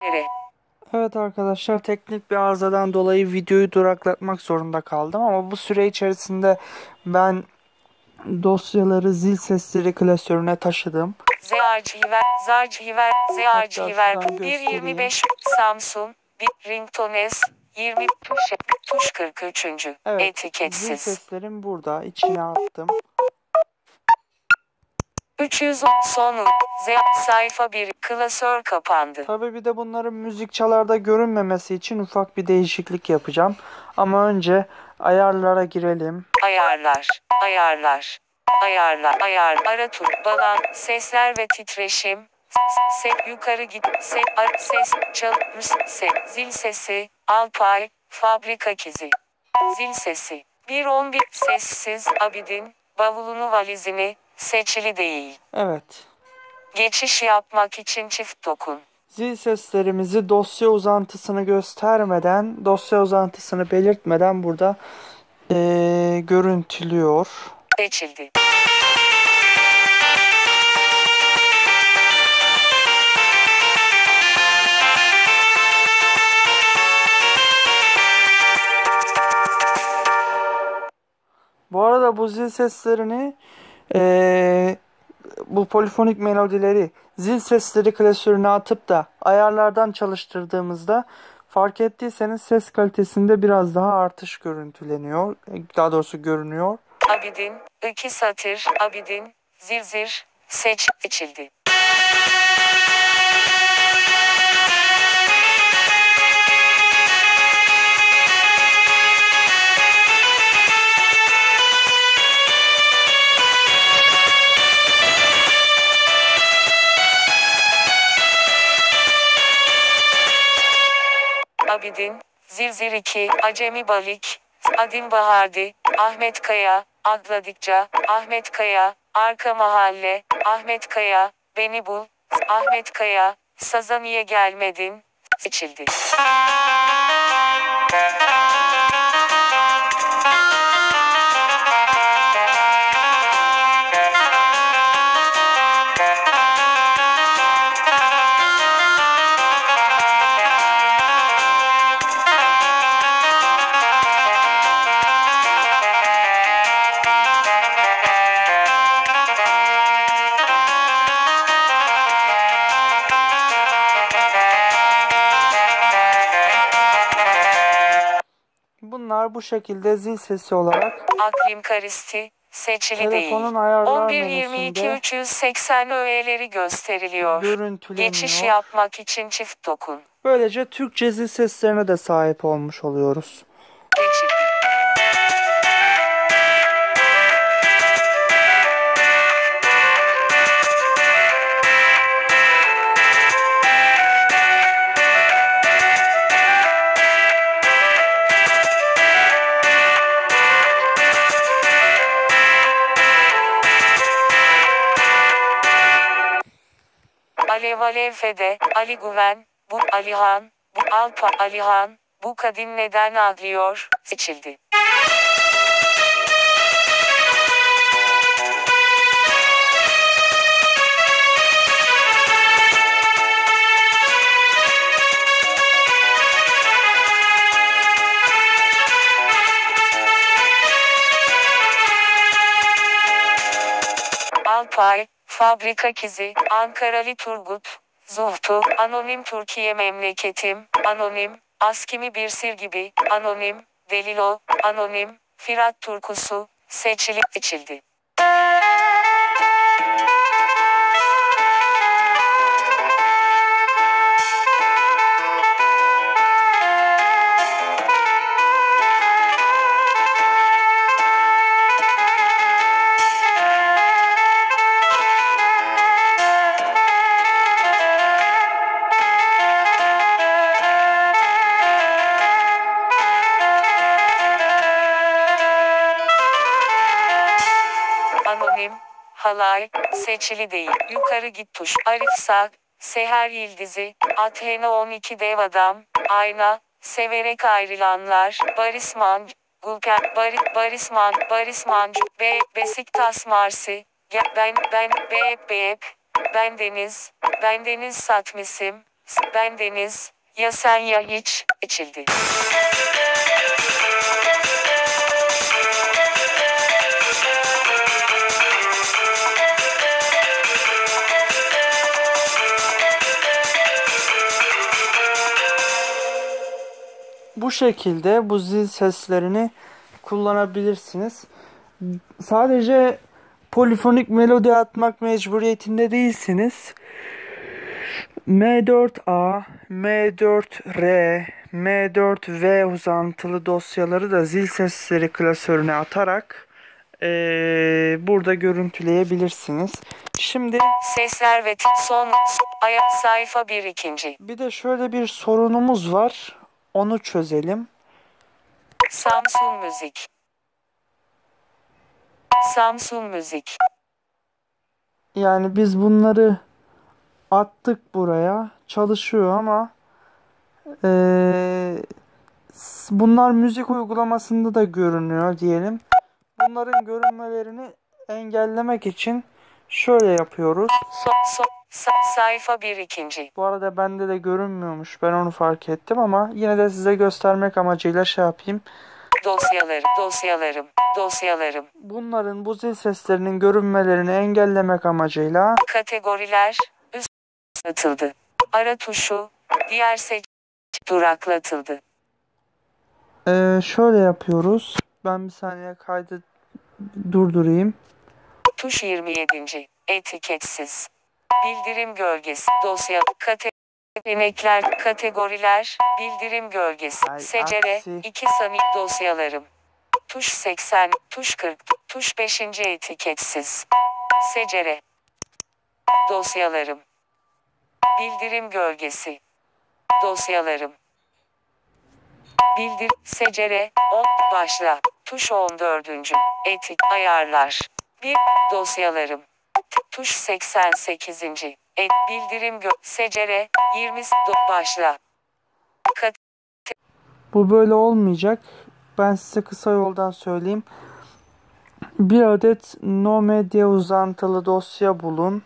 Nere? Evet arkadaşlar, teknik bir arızadan dolayı videoyu duraklatmak zorunda kaldım ama bu süre içerisinde ben dosyaları zil sesleri klasörüne taşıdım. Zarchiver, Zarchiver, Hatta Zarchiver, şuradan göstereyim. 1.25, Samsung, bir Ringtones, 20, tuş 43. Evet, zil Etiketsiz. seslerim burada, içine attım. 300, sonu, sayfa 1, klasör kapandı. Tabii bir de bunların müzik çalarda görünmemesi için ufak bir değişiklik yapacağım. Ama önce ayarlara girelim. Ayarlar, ayarlar, ayar, ara tur, balan, sesler ve titreşim, yukarı git, ses, çal, zil sesi, Alpay, fabrika kizi, zil sesi, 1.11, sessiz, Abidin, bavulunu valizini, seçili değil. Evet. Geçiş yapmak için çift dokun. Zil seslerimizi dosya uzantısını göstermeden, dosya uzantısını belirtmeden burada görüntülüyor. Seçildi. Bu arada bu zil seslerini bu polifonik melodileri zil sesleri klasörüne atıp da ayarlardan çalıştırdığımızda fark ettiyseniz ses kalitesinde biraz daha artış görüntüleniyor. Daha doğrusu görünüyor. Abidin, 2 satır, Abidin, zir, seçildi. Abidin, zir 2, Acemi Balik, Adin Bahardi, Ahmet Kaya, Agladıkça, Ahmet Kaya, Arka Mahalle, Ahmet Kaya, Beni Bul, Ahmet Kaya, Saza Niye Gelmedin, seçildi. Bunlar bu şekilde zil sesi olarak Aklim Karisti, seçili telefonun değil. ayarlar 11.22 menüsünde 380 öğeleri gösteriliyor. Geçiş görüntüleniyor. yapmak için çift dokun. Böylece Türkçe zil seslerine de sahip olmuş oluyoruz. Seçildi. Alev Fede, Ali Güven, bu Alihan, bu Alpa Alihan, bu kadın neden ağlıyor, seçildi. Alpay, fabrika kizi, Ankaralı Turgut, Zuhtu, Anonim Türkiye memleketim, Anonim, Askimi Birsir gibi, Anonim, Delilo, Anonim, Firat Turkusu, seçildi. Anonim, halay, seçili değil. Yukarı git tuş. Arif Sağ, Seher Yıldızı, Athena 12 dev adam, Ayna, severek ayrılanlar, Barış Manç, Gülken, Barış Manç, Besiktas Marsi, ben, ben Deniz Satmisim, Ben Deniz, ya sen ya hiç, içildi. Bu şekilde bu zil seslerini kullanabilirsiniz. Sadece polifonik melodi atmak mecburiyetinde değilsiniz. M4A, M4R, M4V uzantılı dosyaları da zil sesleri klasörüne atarak burada görüntüleyebilirsiniz. Şimdi Sesler ve son sayfa 1 ikinci. bir de şöyle bir sorunumuz var. Onu çözelim. Samsung Müzik. Samsung Müzik. Yani biz bunları attık buraya. Çalışıyor ama bunlar müzik uygulamasında da görünüyor diyelim. Bunların görünmelerini engellemek için şöyle yapıyoruz. Sayfa 1 ikinci. Bu arada bende de görünmüyormuş. Ben onu fark ettim ama yine de size göstermek amacıyla şey yapayım. Dosyalarım. Bunların bu zil seslerinin görünmelerini engellemek amacıyla Kategoriler üst atıldı. Ara tuşu diğer seç duraklatıldı. Şöyle yapıyoruz. Ben bir saniye kaydı durdurayım. Tuş 27. Etiketsiz. Bildirim gölgesi. Dosya. Kategoriler. Kategoriler. Bildirim gölgesi. Secere. 2 sani. Dosyalarım. Tuş 80. Tuş 40. Tuş 5. Etiketsiz. Secere. Dosyalarım. Bildirim gölgesi. Dosyalarım. Secere. 10. Başla. Tuş 14. Ayarlar. 1. Dosyalarım. Tuş 88. Bildirim secere. 20. Başla. Bu böyle olmayacak. Ben size kısa yoldan söyleyeyim. Bir adet no media uzantılı dosya bulun.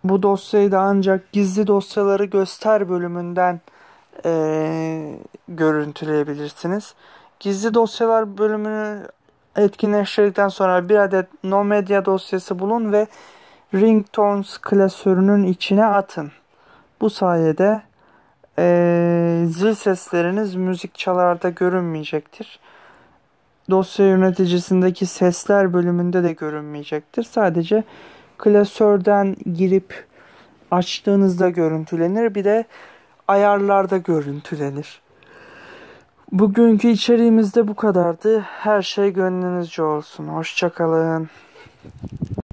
Bu dosyayı da ancak gizli dosyaları göster bölümünden görüntüleyebilirsiniz. Gizli dosyalar bölümünü etkinleştirdikten sonra bir adet no media dosyası bulun ve ringtones klasörünün içine atın. Bu sayede zil sesleriniz müzik çalarda görünmeyecektir. Dosya yöneticisindeki sesler bölümünde de görünmeyecektir. Sadece klasörden girip açtığınızda görüntülenir. Bir de ayarlarda görüntülenir. Bugünkü içeriğimiz de bu kadardı. Her şey gönlünüzce olsun. Hoşça kalın.